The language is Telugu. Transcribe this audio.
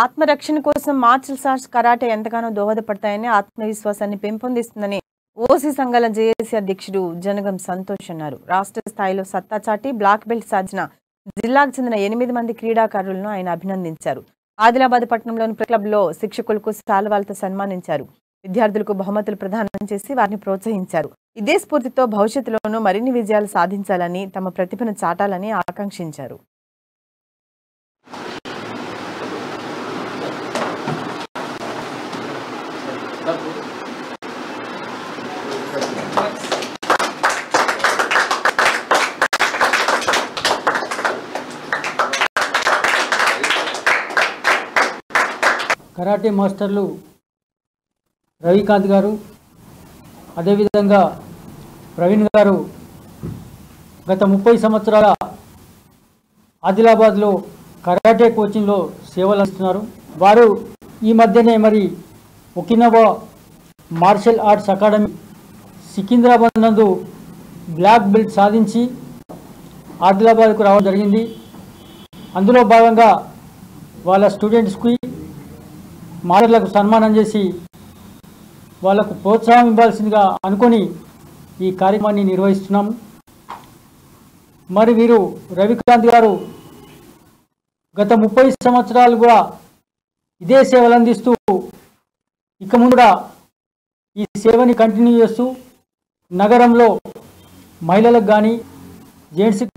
ఆత్మరక్షణ కోసం మార్షల్ ఆర్ట్స్ కరాటే ఎంతగానో దోహదపడతాయని ఆత్మవిశ్వాసాన్ని పెంపొందిస్తుందని ఓసీ సంఘాల జేఏసీ అధ్యక్షుడు జనగం సంతోష్ అన్నారు. రాష్ట్ర స్థాయిలో సత్తా చాటి బ్లాక్ బెల్ట్ సాధించిన జిల్లాకు చెందిన 8 మంది క్రీడాకారులను ఆయన అభినందించారు. ఆదిలాబాద్ పట్టణంలోని క్లబ్లో శిక్షకులకు శాలువాలతో సన్మానించారు. విద్యార్థులకు బహుమతులు ప్రదానం చేసి వారిని ప్రోత్సహించారు. ఇదే స్ఫూర్తితో భవిష్యత్తులోనూ మరిన్ని విజయాలు సాధించాలని, తమ ప్రతిభను చాటాలని ఆకాంక్షించారు. కరాటే మాస్టర్లు రవికాంత్ గారు, అదేవిధంగా ప్రవీణ్ గారు గత 30 సంవత్సరాల ఆదిలాబాద్లో కరాటే కోచింగ్లో సేవలు అందిస్తున్నారు. వారు ఈ మధ్యనే Okinawa martial arts academy Secunderabad నందు బ్లాక్ బెల్ట్ సాధించి ఆదిలాబాద్కు రావడం జరిగింది. అందులో భాగంగా వాళ్ళ స్టూడెంట్స్కి మాస్టర్లకు సన్మానం చేసి వాళ్లకు ప్రోత్సాహం ఇవ్వాల్సిందిగా అనుకొని ఈ కార్యక్రమాన్ని నిర్వహిస్తున్నాము. వీరు రవికాంత్ గారు గత 30 సంవత్సరాలు కూడా ఇదే సేవలు అందిస్తూ ఇక ముందు కూడా ఈ సేవని కంటిన్యూ చేస్తూ నగరంలో మహిళలకు కానీ జెంట్స్కి